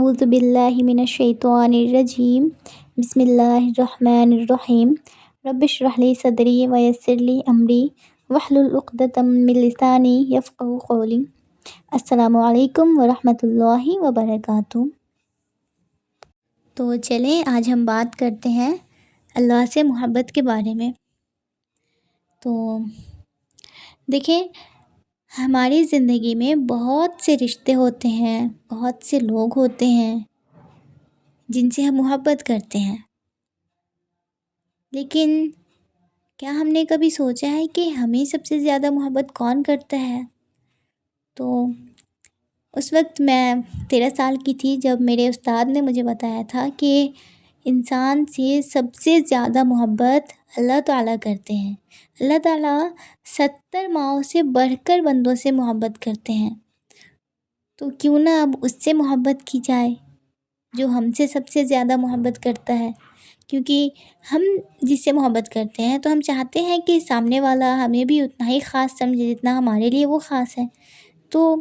اعوذ باللہ من الشیطان الرجیم بسم اللہ الرحمن الرحیم رب اشرح لی صدری ویسر لی امری واحلل عقدۃ من لسانی یفقہوا قولی۔ السلام علیکم ورحمۃ اللہ وبرکاتہ۔ تو چلیں آج ہم بات کرتے ہیں اللہ سے محبت کے بارے میں۔ تو دیکھیں، ہماری زندگی میں بہت سے رشتے ہوتے ہیں، بہت سے لوگ ہوتے ہیں جن سے ہم محبت کرتے ہیں، لیکن کیا ہم نے کبھی سوچا ہے کہ ہمیں سب سے زیادہ محبت کون کرتا ہے؟ تو اس وقت میں 13 سال کی تھی جب میرے استاد نے مجھے بتایا تھا کہ انسان سے سب سے زیادہ محبت اللہ تعالیٰ کرتے ہیں۔ اللہ تعالیٰ 70 ماؤں سے بڑھ کر بندوں سے محبت کرتے ہیں، تو کیوں نہ اب اس سے محبت کی جائے جو ہم سے سب سے زیادہ محبت کرتا ہے۔ کیونکہ ہم جس سے محبت کرتے ہیں تو ہم چاہتے ہیں کہ سامنے والا ہمیں بھی اتنا ہی خاص سمجھے جتنا ہمارے لیے وہ خاص ہے۔ تو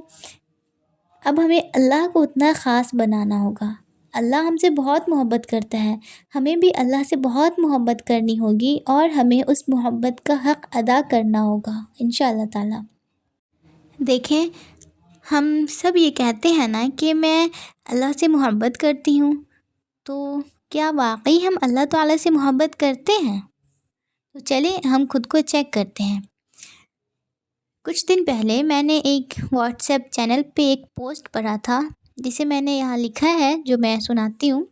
اب ہمیں اللہ کو اتنا خاص بنانا ہوگا۔ اللہ ہم سے بہت محبت کرتا ہے، ہمیں بھی اللہ سے بہت محبت کرنی ہوگی اور ہمیں اس محبت کا حق ادا کرنا ہوگا انشاءاللہ تعالی۔ دیکھیں، ہم سب یہ کہتے ہیں نا کہ میں اللہ سے محبت کرتی ہوں، تو کیا واقعی ہم اللہ تعالیٰ سے محبت کرتے ہیں؟ تو چلیں ہم خود کو چیک کرتے ہیں۔ کچھ دن پہلے میں نے ایک واٹس ایپ چینل پہ ایک پوسٹ پڑھا تھا جسے میں نے یہاں لکھا ہے، جو میں سناتی ہوں۔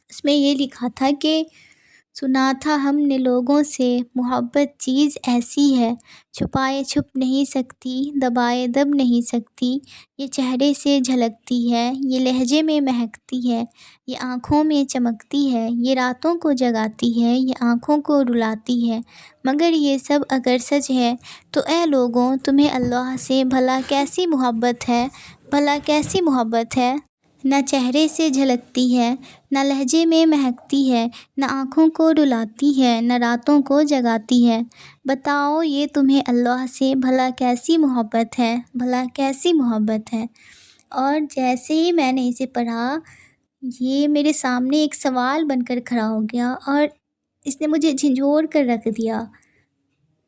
اس میں یہ لکھا تھا کہ سنا تھا ہم نے لوگوں سے محبت چیز ایسی ہے، چھپائے چھپ نہیں سکتی، دبائے دب نہیں سکتی، یہ چہرے سے جھلکتی ہے، یہ لہجے میں مہکتی ہے، یہ آنکھوں میں چمکتی ہے، یہ راتوں کو جگاتی ہے، یہ آنکھوں کو رلاتی ہے۔ مگر یہ سب اگر سچ ہے تو اے لوگوں، تمہیں اللہ سے بھلا کیسی محبت ہے، بھلا کیسی محبت ہے؟ نہ چہرے سے جھلکتی ہے، نہ لہجے میں مہکتی ہے، نہ آنکھوں کو رلاتی ہے، نہ راتوں کو جگاتی ہے۔ بتاؤ یہ تمہیں اللہ سے بھلا کیسی محبت ہے، بھلا کیسی محبت ہے؟ اور جیسے ہی میں نے اسے پڑھا، یہ میرے سامنے ایک سوال بن کر کھڑا ہو گیا اور اس نے مجھے جھنجھوڑ کر رکھ دیا۔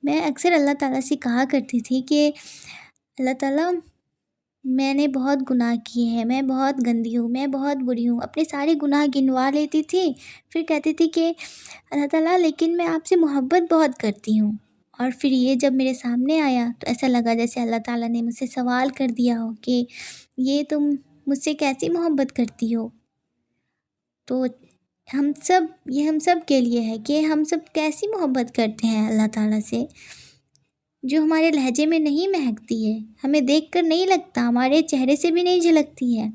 میں اکثر اللہ تعالیٰ سے کہا کرتی تھی کہ اللہ تعالیٰ، میں نے بہت گناہ کیے ہیں، میں بہت گندی ہوں، میں بہت بری ہوں، اپنے سارے گناہ گنوا لیتی تھی، پھر کہتی تھی کہ اللہ تعالیٰ لیکن میں آپ سے محبت بہت کرتی ہوں۔ اور پھر یہ جب میرے سامنے آیا تو ایسا لگا جیسے اللہ تعالیٰ نے مجھ سے سوال کر دیا ہو کہ یہ تم مجھ سے کیسی محبت کرتی ہو۔ تو ہم سب کے لیے ہے کہ ہم سب کیسی محبت کرتے ہیں اللہ تعالیٰ سے، جو ہمارے لہجے میں نہیں مہکتی ہے، ہمیں دیکھ کر نہیں لگتا، ہمارے چہرے سے بھی نہیں جھلکتی ہے،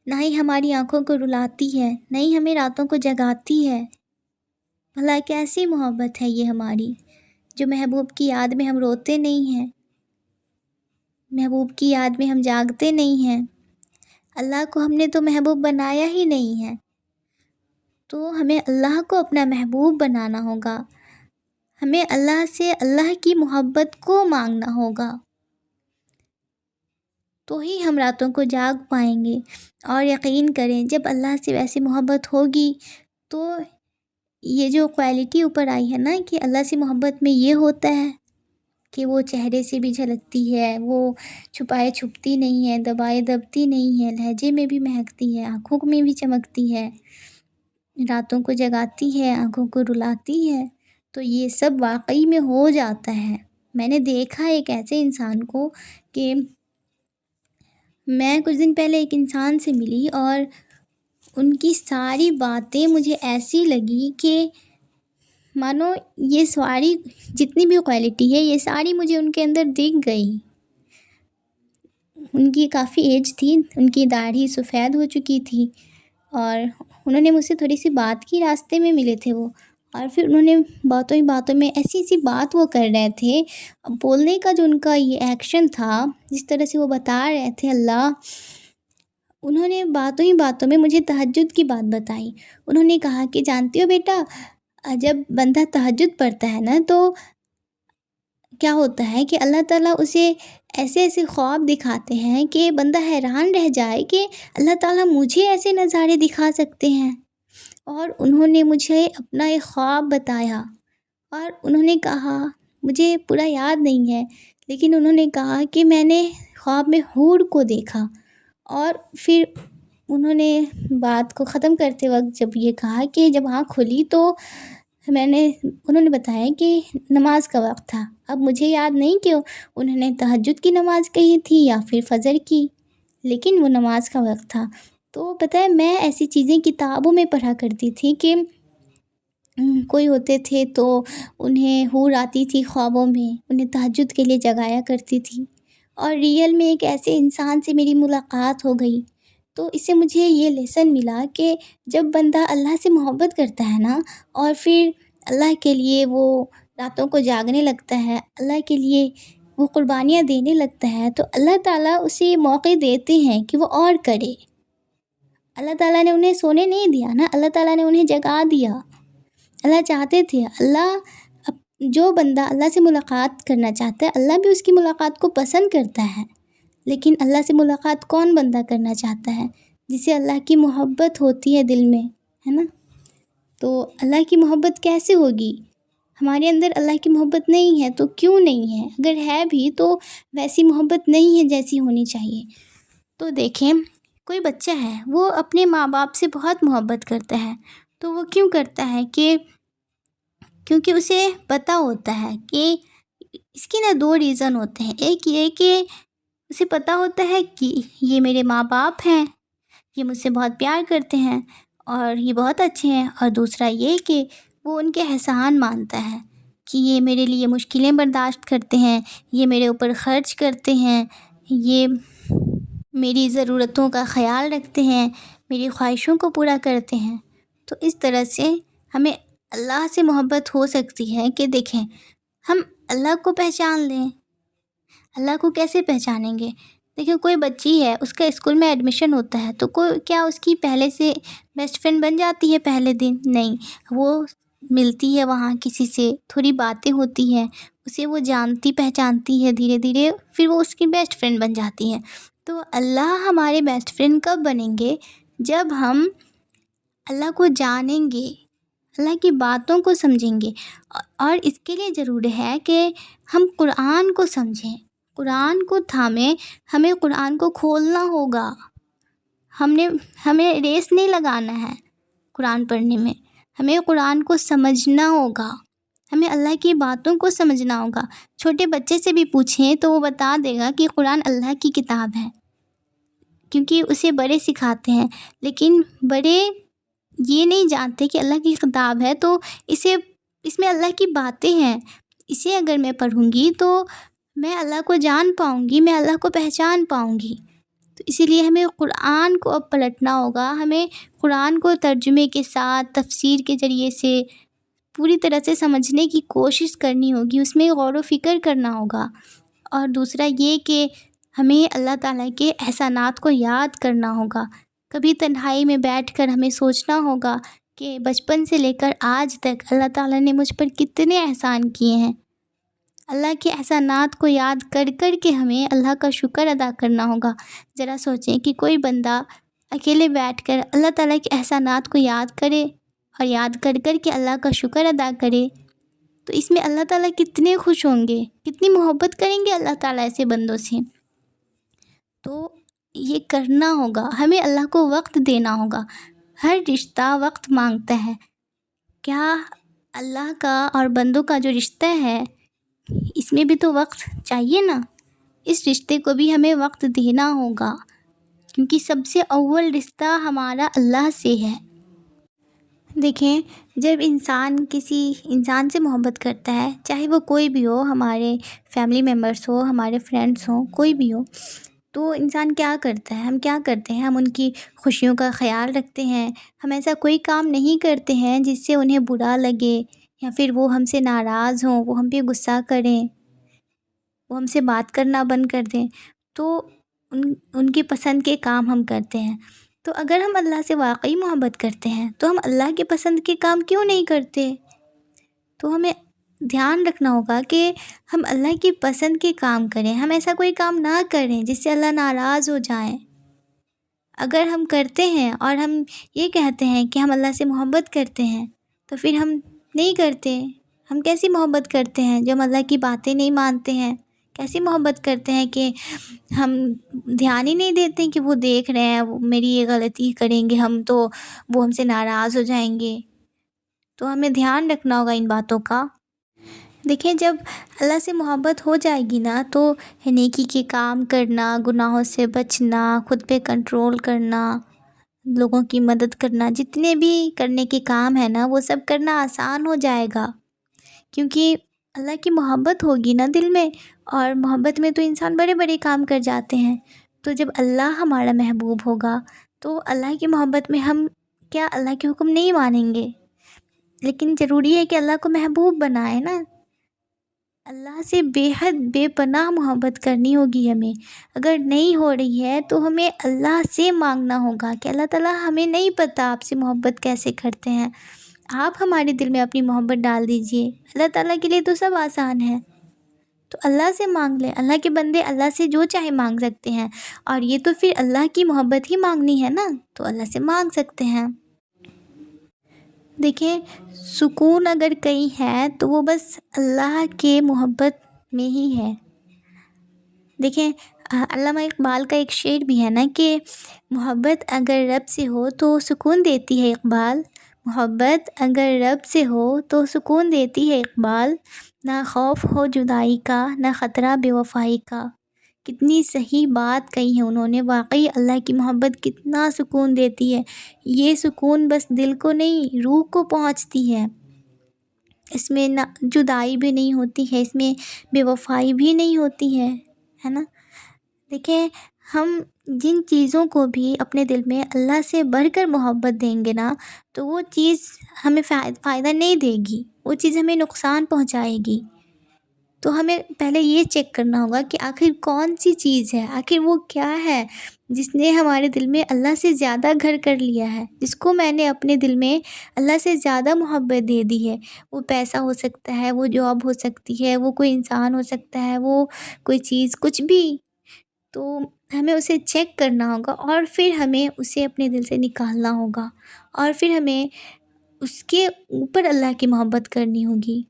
نہ ہی ہماری آنکھوں کو رلاتی ہے، نہ ہی ہمیں راتوں کو جگاتی ہے۔ بھلا کیسی محبت ہے یہ ہماری، جو محبوب کی یاد میں ہم روتے نہیں ہیں، محبوب کی یاد میں ہم جاگتے نہیں ہیں۔ اللہ کو ہم نے تو محبوب بنایا ہی نہیں ہے، تو ہمیں اللہ کو اپنا محبوب بنانا ہوگا، ہمیں اللہ سے اللہ کی محبت کو مانگنا ہوگا، تو ہی ہم راتوں کو جاگ پائیں گے۔ اور یقین کریں جب اللہ سے ویسی محبت ہوگی تو یہ جو کوالٹی اوپر آئی ہے نا کہ اللہ سے محبت میں یہ ہوتا ہے کہ وہ چہرے سے بھی جھلکتی ہے، وہ چھپائے چھپتی نہیں ہے، دبائے دبتی نہیں ہے، لہجے میں بھی مہکتی ہے، آنکھوں میں بھی چمکتی ہے، راتوں کو جگاتی ہے، آنکھوں کو رلاتی ہے۔ تو یہ سب واقعی میں ہو جاتا ہے۔ میں نے دیکھا ایک ایسے انسان کو کہ میں کچھ دن پہلے ایک انسان سے ملی اور ان کی ساری باتیں مجھے ایسی لگی کہ مانو یہ ساری جتنی بھی کوالٹی ہے یہ ساری مجھے ان کے اندر دکھ گئی۔ ان کی کافی ایج تھی، ان کی داڑھی سفید ہو چکی تھی اور انہوں نے مجھ سے تھوڑی سی بات کی، راستے میں ملے تھے وہ، اور پھر انہوں نے باتوں ہی باتوں میں ایسی ایسی بات وہ کر رہے تھے، بولنے کا جو ان کا یہ ایکشن تھا، جس طرح سے وہ بتا رہے تھے اللہ، انہوں نے باتوں ہی باتوں میں مجھے تہجد کی بات بتائی۔ انہوں نے کہا کہ جانتی ہو بیٹا، جب بندہ تہجد پڑھتا ہے نا تو کیا ہوتا ہے کہ اللہ تعالیٰ اسے ایسے ایسے خواب دکھاتے ہیں کہ بندہ حیران رہ جائے کہ اللہ تعالیٰ مجھے ایسے نظارے دکھا سکتے ہیں۔ اور انہوں نے مجھے اپنا ایک خواب بتایا، اور انہوں نے کہا، مجھے پورا یاد نہیں ہے، لیکن انہوں نے کہا کہ میں نے خواب میں حور کو دیکھا۔ اور پھر انہوں نے بات کو ختم کرتے وقت جب یہ کہا کہ جب آنکھ کھلی تو انہوں نے بتایا کہ نماز کا وقت تھا۔ اب مجھے یاد نہیں کہ انہوں نے تہجد کی نماز کہی تھی یا پھر فجر کی، لیکن وہ نماز کا وقت تھا۔ تو پتہ ہے، میں ایسی چیزیں کتابوں میں پڑھا کرتی تھی کہ کوئی ہوتے تھے تو انہیں حور آتی تھی خوابوں میں، انہیں تہجد کے لیے جگایا کرتی تھی، اور ریئل میں ایک ایسے انسان سے میری ملاقات ہو گئی۔ تو اس سے مجھے یہ لیسن ملا کہ جب بندہ اللہ سے محبت کرتا ہے نا، اور پھر اللہ کے لیے وہ راتوں کو جاگنے لگتا ہے، اللہ کے لیے وہ قربانیاں دینے لگتا ہے، تو اللہ تعالیٰ اسے موقع دیتے ہیں کہ وہ اور کرے۔ اللہ تعالیٰ نے انہیں سونے نہیں دیا نا، اللہ تعالیٰ نے انہیں جگا دیا۔ اللہ چاہتے تھے، جو بندہ اللہ سے ملاقات کرنا چاہتا ہے، اللہ بھی اس کی ملاقات کو پسند کرتا ہے، لیکن اللہ سے ملاقات کون بندہ کرنا چاہتا ہے؟ جسے اللہ کی محبت ہوتی ہے دل میں، ہے نا؟ تو اللہ کی محبت کیسے ہوگی؟ ہمارے اندر اللہ کی محبت نہیں ہے تو کیوں نہیں ہے؟ اگر ہے بھی تو ویسی محبت نہیں ہے جیسی ہونی چاہیے۔ تو دیکھیں، کوئی بچہ ہے، وہ اپنے ماں باپ سے بہت محبت کرتا ہے، تو وہ کیوں کرتا ہے؟ کیونکہ اسے پتہ ہوتا ہے کہ اس کی نا 2 ریزن ہوتے ہیں۔ ایک یہ کہ اسے پتہ ہوتا ہے کہ یہ میرے ماں باپ ہیں، یہ مجھ سے بہت پیار کرتے ہیں اور یہ بہت اچھے ہیں، اور دوسرا یہ کہ وہ ان کے احسان مانتا ہے کہ یہ میرے لیے مشکلیں برداشت کرتے ہیں، یہ میرے اوپر خرچ کرتے ہیں، یہ میری ضرورتوں کا خیال رکھتے ہیں، میری خواہشوں کو پورا کرتے ہیں۔ تو اس طرح سے ہمیں اللہ سے محبت ہو سکتی ہے کہ دیکھیں، ہم اللہ کو پہچان لیں۔ اللہ کو کیسے پہچانیں گے؟ دیکھیں، کوئی بچی ہے، اس کا اسکول میں ایڈمیشن ہوتا ہے، تو کیا اس کی پہلے سے بیسٹ فرینڈ بن جاتی ہے پہلے دن؟ نہیں، وہ ملتی ہے وہاں کسی سے، تھوڑی باتیں ہوتی ہیں، اسے وہ جانتی پہچانتی ہے، دھیرے دھیرے پھر وہ اس کی بیسٹ فرینڈ بن جاتی ہے۔ تو اللہ ہمارے بیسٹ فرینڈ کب بنیں گے؟ جب ہم اللہ کو جانیں گے، اللہ کی باتوں کو سمجھیں گے، اور اس کے لیے ضروری ہے کہ ہم قرآن کو سمجھیں، قرآن کو تھامیں، ہمیں قرآن کو کھولنا ہوگا۔ ہمیں ریس نہیں لگانا ہے قرآن پڑھنے میں، ہمیں قرآن کو سمجھنا ہوگا، ہمیں اللہ کی باتوں کو سمجھنا ہوگا۔ چھوٹے بچے سے بھی پوچھیں تو وہ بتا دے گا کہ قرآن اللہ کی کتاب ہے، کیونکہ اسے بڑے سکھاتے ہیں، لیکن بڑے یہ نہیں جانتے کہ اللہ کی کتاب ہے تو اس میں اللہ کی باتیں ہیں، اسے اگر میں پڑھوں گی تو میں اللہ کو جان پاؤں گی، میں اللہ کو پہچان پاؤں گی۔ تو اسی لیے ہمیں قرآن کو اب پلٹنا ہوگا، ہمیں قرآن کو ترجمے کے ساتھ، تفسیر کے ذریعے سے پوری طرح سے سمجھنے کی کوشش کرنی ہوگی، اس میں غور و فکر کرنا ہوگا۔ اور دوسرا یہ کہ ہمیں اللہ تعالیٰ کے احسانات کو یاد کرنا ہوگا۔ کبھی تنہائی میں بیٹھ کر ہمیں سوچنا ہوگا کہ بچپن سے لے کر آج تک اللہ تعالیٰ نے مجھ پر کتنے احسان کیے ہیں۔ اللہ کے احسانات کو یاد کر کر کے ہمیں اللہ کا شکر ادا کرنا ہوگا۔ ذرا سوچیں کہ کوئی بندہ اکیلے بیٹھ کر اللہ تعالیٰ کے احسانات کو یاد کرے اور یاد کر کر کے اللہ کا شکر ادا کرے، تو اس میں اللہ تعالیٰ کتنے خوش ہوں گے، کتنی محبت کریں گے اللہ تعالیٰ ایسے بندوں سے۔ تو یہ کرنا ہوگا، ہمیں اللہ کو وقت دینا ہوگا۔ ہر رشتہ وقت مانگتا ہے، کیا اللہ کا اور بندوں کا جو رشتہ ہے اس میں بھی تو وقت چاہیے نا؟ اس رشتے کو بھی ہمیں وقت دینا ہوگا، کیونکہ سب سے اول رشتہ ہمارا اللہ سے ہے۔ دیکھیں، جب انسان کسی انسان سے محبت کرتا ہے، چاہے وہ کوئی بھی ہو، ہمارے فیملی ممبرس ہو، ہمارے فرینڈس ہوں، کوئی بھی ہو، تو انسان کیا کرتا ہے؟ ہم کیا کرتے ہیں؟ ہم ان کی خوشیوں کا خیال رکھتے ہیں، ہم ایسا کوئی کام نہیں کرتے ہیں جس سے انہیں برا لگے، یا پھر وہ ہم سے ناراض ہوں، وہ ہم پہ غصہ کریں، وہ ہم سے بات کرنا بند کر دیں، تو ان کی پسند کے کام ہم کرتے ہیں۔ تو اگر ہم اللہ سے واقعی محبت کرتے ہیں تو ہم اللہ کے پسند کے کام کیوں نہیں کرتے؟ تو ہمیں دھیان رکھنا ہوگا کہ ہم اللہ کی پسند کے کام کریں، ہم ایسا کوئی کام نہ کریں جس سے اللہ ناراض ہو جائیں۔ اگر ہم کرتے ہیں اور ہم یہ کہتے ہیں کہ ہم اللہ سے محبت کرتے ہیں، تو پھر ہم نہیں کرتے۔ ہم کیسی محبت کرتے ہیں جو ہم اللہ کی باتیں نہیں مانتے ہیں؟ کیسی محبت کرتے ہیں کہ ہم دھیان ہی نہیں دیتے کہ وہ دیکھ رہے ہیں، وہ میری یہ غلطی کریں گے ہم تو وہ ہم سے ناراض ہو جائیں گے۔ تو ہمیں دھیان رکھنا ہوگا ان باتوں کا۔ دیکھیں، جب اللہ سے محبت ہو جائے گی نا تو نیکی کے کام کرنا، گناہوں سے بچنا، خود پہ کنٹرول کرنا، لوگوں کی مدد کرنا، جتنے بھی کرنے کے کام ہیں نا وہ سب کرنا آسان ہو جائے گا، کیونکہ اللہ کی محبت ہوگی نا دل میں، اور محبت میں تو انسان بڑے بڑے کام کر جاتے ہیں۔ تو جب اللہ ہمارا محبوب ہوگا تو اللہ کی محبت میں ہم کیا اللہ کے حکم نہیں مانیں گے؟ لیکن ضروری ہے کہ اللہ کو محبوب بنائے نا۔ اللہ سے بے حد بے پناہ محبت کرنی ہوگی ہمیں۔ اگر نہیں ہو رہی ہے تو ہمیں اللہ سے مانگنا ہوگا کہ اللہ تعالیٰ ہمیں نہیں پتہ آپ سے محبت کیسے کرتے ہیں، آپ ہمارے دل میں اپنی محبت ڈال دیجئے۔ اللہ تعالیٰ کے لیے تو سب آسان ہے، تو اللہ سے مانگ لیں۔ اللہ کے بندے اللہ سے جو چاہے مانگ سکتے ہیں، اور یہ تو پھر اللہ کی محبت ہی مانگنی ہے نا، تو اللہ سے مانگ سکتے ہیں۔ دیکھیں، سکون اگر کہیں ہے تو وہ بس اللہ کے محبت میں ہی ہے۔ دیکھیں، علامہ اقبال کا ایک شعر بھی ہے نا کہ محبت اگر رب سے ہو تو سکون دیتی ہے اقبال، محبت اگر رب سے ہو تو سکون دیتی ہے اقبال، نہ خوف ہو جدائی کا نہ خطرہ بے وفائی کا۔ کتنی صحیح بات کہی ہے انہوں نے، واقعی اللہ کی محبت کتنا سکون دیتی ہے۔ یہ سکون بس دل کو نہیں، روح کو پہنچتی ہے۔ اس میں نہ جدائی بھی نہیں ہوتی ہے، اس میں بے وفائی بھی نہیں ہوتی ہے نا۔ دیکھیں، ہم جن چیزوں کو بھی اپنے دل میں اللہ سے بڑھ کر محبت دیں گے نا تو وہ چیز ہمیں فائدہ نہیں دے گی، وہ چیز ہمیں نقصان پہنچائے گی۔ تو ہمیں پہلے یہ چیک کرنا ہوگا کہ آخر کون سی چیز ہے، آخر وہ کیا ہے جس نے ہمارے دل میں اللہ سے زیادہ گھر کر لیا ہے، جس کو میں نے اپنے دل میں اللہ سے زیادہ محبت دے دی ہے۔ وہ پیسہ ہو سکتا ہے، وہ جاب ہو سکتی ہے، وہ کوئی انسان ہو سکتا ہے، وہ کوئی چیز، کچھ بھی۔ تو ہمیں اسے چیک کرنا ہوگا، اور پھر ہمیں اسے اپنے دل سے نکالنا ہوگا، اور پھر ہمیں اس کے اوپر اللہ کی محبت کرنی ہوگی۔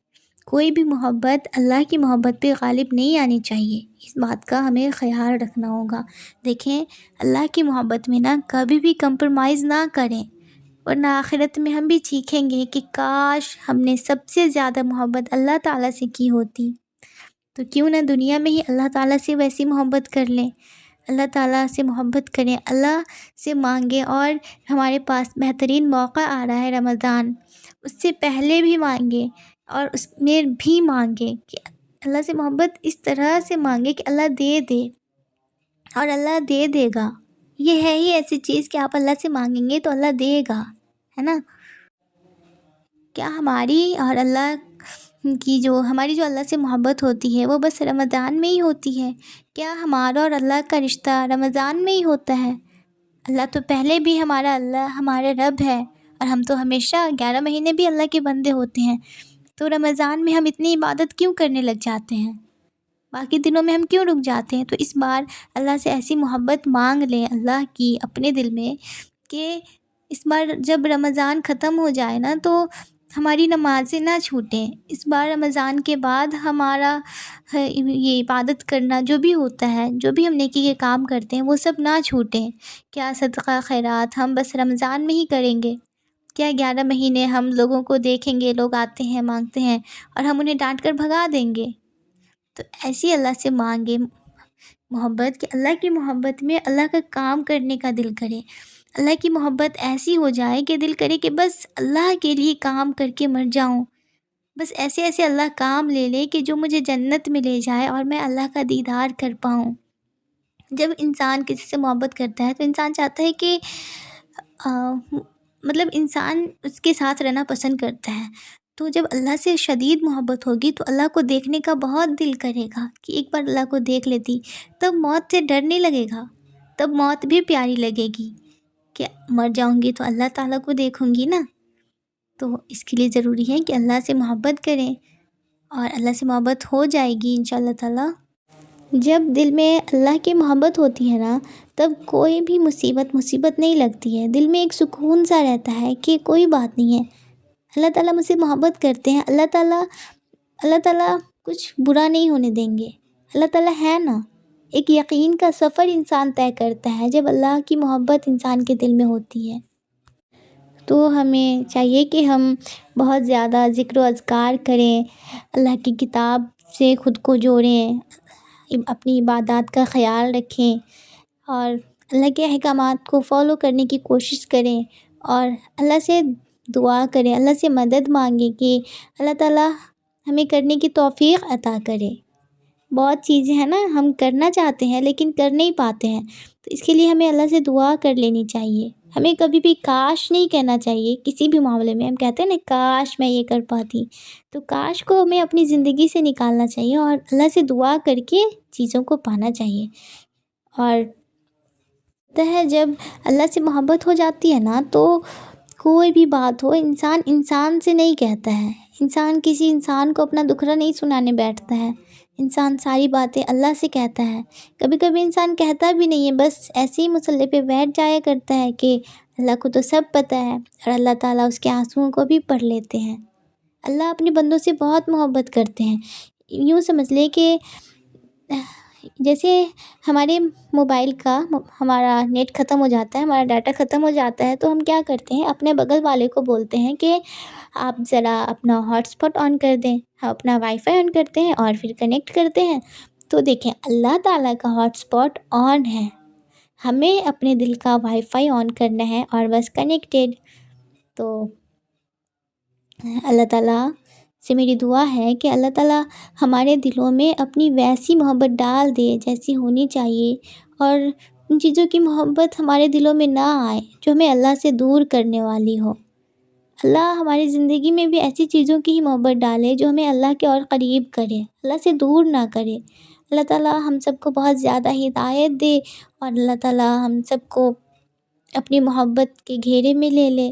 کوئی بھی محبت اللہ کی محبت پہ غالب نہیں آنی چاہیے، اس بات کا ہمیں خیال رکھنا ہوگا۔ دیکھیں، اللہ کی محبت میں نا کبھی بھی کمپرومائز نہ کریں، ورنہ آخرت میں ہم بھی چیخیں گے کہ کاش ہم نے سب سے زیادہ محبت اللہ تعالیٰ سے کی ہوتی۔ تو کیوں نہ دنیا میں ہی اللہ تعالیٰ سے ویسی محبت کر لیں، اللہ تعالیٰ سے محبت کریں، اللہ سے مانگیں۔ اور ہمارے پاس بہترین موقع آ رہا ہے رمضان، اس سے پہلے بھی مانگیں اور اس میں بھی مانگیں کہ اللہ سے محبت اس طرح سے مانگیں کہ اللہ دے دے، اور اللہ دے دے گا۔ یہ ہے ہی ایسی چیز کہ آپ اللہ سے مانگیں گے تو اللہ دے گا، ہے نا۔ کیا ہماری اور اللہ کی ہماری جو اللہ سے محبت ہوتی ہے وہ بس رمضان میں ہی ہوتی ہے؟ کیا ہمارا اور اللہ کا رشتہ رمضان میں ہی ہوتا ہے؟ اللہ تو پہلے بھی ہمارا اللہ ہمارا رب ہے، اور ہم تو ہمیشہ 11 مہینے بھی اللہ کے بندے ہوتے ہیں۔ تو رمضان میں ہم اتنی عبادت کیوں کرنے لگ جاتے ہیں؟ باقی دنوں میں ہم کیوں رک جاتے ہیں؟ تو اس بار اللہ سے ایسی محبت مانگ لیں اللہ کی اپنے دل میں کہ اس بار جب رمضان ختم ہو جائے نا تو ہماری نمازیں نہ چھوٹیں۔ اس بار رمضان کے بعد ہمارا یہ عبادت کرنا جو بھی ہوتا ہے، جو بھی ہم نیکی کے کام کرتے ہیں، وہ سب نہ چھوٹیں۔ کیا صدقہ خیرات ہم بس رمضان میں ہی کریں گے؟ کیا 11 مہینے ہم لوگوں کو دیکھیں گے، لوگ آتے ہیں مانگتے ہیں اور ہم انہیں ڈانٹ کر بھگا دیں گے؟ تو ایسی اللہ سے مانگے محبت کہ اللہ کی محبت میں اللہ کا کام کرنے کا دل کرے، اللہ کی محبت ایسی ہو جائے کہ دل کرے کہ بس اللہ کے لیے کام کر کے مر جاؤں، بس ایسے ایسے اللہ کام لے لے کہ جو مجھے جنت میں لے جائے اور میں اللہ کا دیدار کر پاؤں۔ جب انسان کسی سے محبت کرتا ہے تو انسان چاہتا ہے کہ مطلب انسان اس کے ساتھ رہنا پسند کرتا ہے۔ تو جب اللہ سے شدید محبت ہوگی تو اللہ کو دیکھنے کا بہت دل کرے گا کہ ایک بار اللہ کو دیکھ لیتی، تب موت سے ڈر نہیں لگے گا، تب موت بھی پیاری لگے گی کہ مر جاؤں گی تو اللہ تعالیٰ کو دیکھوں گی نا۔ تو اس کے لیے ضروری ہے کہ اللہ سے محبت کریں، اور اللہ سے محبت ہو جائے گی انشاءاللہ تعالیٰ۔ جب دل میں اللہ کی محبت ہوتی ہے نا، تب کوئی بھی مصیبت نہیں لگتی ہے، دل میں ایک سکون سا رہتا ہے کہ کوئی بات نہیں ہے، اللہ تعالیٰ مجھ سے محبت کرتے ہیں، اللہ تعالیٰ کچھ برا نہیں ہونے دیں گے، اللہ تعالیٰ ہے نا۔ ایک یقین کا سفر انسان طے کرتا ہے جب اللہ کی محبت انسان کے دل میں ہوتی ہے۔ تو ہمیں چاہیے کہ ہم بہت زیادہ ذکر و اذکار کریں، اللہ کی کتاب سے خود کو جوڑیں، اپنی عبادات کا خیال رکھیں اور اللہ کے احکامات کو فالو کرنے کی کوشش کریں، اور اللہ سے دعا کریں، اللہ سے مدد مانگیں کہ اللہ تعالیٰ ہمیں کرنے کی توفیق عطا کرے۔ بہت چیزیں ہیں نا ہم کرنا چاہتے ہیں لیکن کر نہیں پاتے ہیں، تو اس کے لیے ہمیں اللہ سے دعا کر لینی چاہیے۔ ہمیں کبھی بھی کاش نہیں کہنا چاہیے، کسی بھی معاملے میں ہم کہتے ہیں نا کاش میں یہ کر پاتی، تو کاش کو ہمیں اپنی زندگی سے نکالنا چاہیے اور اللہ سے دعا کر کے چیزوں کو پانا چاہیے۔ اور ہوتا ہے جب اللہ سے محبت ہو جاتی ہے نا، تو کوئی بھی بات ہو انسان سے نہیں کہتا ہے، انسان کسی انسان کو اپنا دکھڑا نہیں سنانے بیٹھتا ہے، انسان ساری باتیں اللہ سے کہتا ہے۔ کبھی کبھی انسان کہتا بھی نہیں ہے، بس ایسے ہی مصلے پہ بیٹھ جایا کرتا ہے کہ اللہ کو تو سب پتہ ہے، اور اللہ تعالیٰ اس کے آنسوؤں کو بھی پڑھ لیتے ہیں۔ اللہ اپنے بندوں سے بہت محبت کرتے ہیں۔ یوں سمجھ لے کہ جیسے ہمارے موبائل کا ہمارا نیٹ ختم ہو جاتا ہے، ہمارا ڈاٹا ختم ہو جاتا ہے، تو ہم کیا کرتے ہیں، اپنے بغل والے کو بولتے ہیں کہ آپ ذرا اپنا ہاٹ اسپاٹ آن کر دیں، ہم اپنا وائی فائی آن کرتے ہیں اور پھر کنیکٹ کرتے ہیں۔ تو دیکھیں اللہ تعالیٰ کا ہاٹ اسپاٹ آن ہے، ہمیں اپنے دل کا وائی فائی آن کرنا ہے اور بس کنیکٹیڈ۔ تو اللہ تعالیٰ سے میری دعا ہے کہ اللہ تعالیٰ ہمارے دلوں میں اپنی ویسی محبت ڈال دے جیسی ہونی چاہیے، اور ان چیزوں کی محبت ہمارے دلوں میں نہ آئے جو ہمیں اللہ سے دور کرنے والی ہو۔ اللہ ہماری زندگی میں بھی ایسی چیزوں کی ہی محبت ڈالے جو ہمیں اللہ کے اور قریب کرے، اللہ سے دور نہ کرے۔ اللہ تعالیٰ ہم سب کو بہت زیادہ ہدایت دے، اور اللہ تعالیٰ ہم سب کو اپنی محبت کے گھیرے میں لے لے،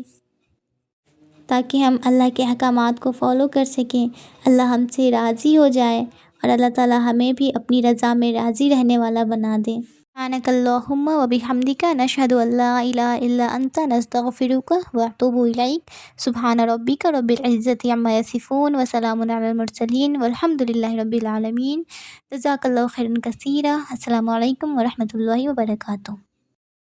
تاکہ ہم اللہ کے احکامات کو فالو کر سکیں، اللہ ہم سے راضی ہو جائے، اور اللہ تعالیٰ ہمیں بھی اپنی رضا میں راضی رہنے والا بنا دے۔ سبحانک اللہم و بحمدک، نشہد ان لا الہ الا انت، نستغفرک و اتوب الیک۔ سبحان ربک رب العزت عما یصفون وسلام علی المرسلین والحمد للہ رب العالمین۔ جزاک اللہ خیرا کثیرا۔ السلام علیکم ورحمۃ اللہ وبرکاتہ۔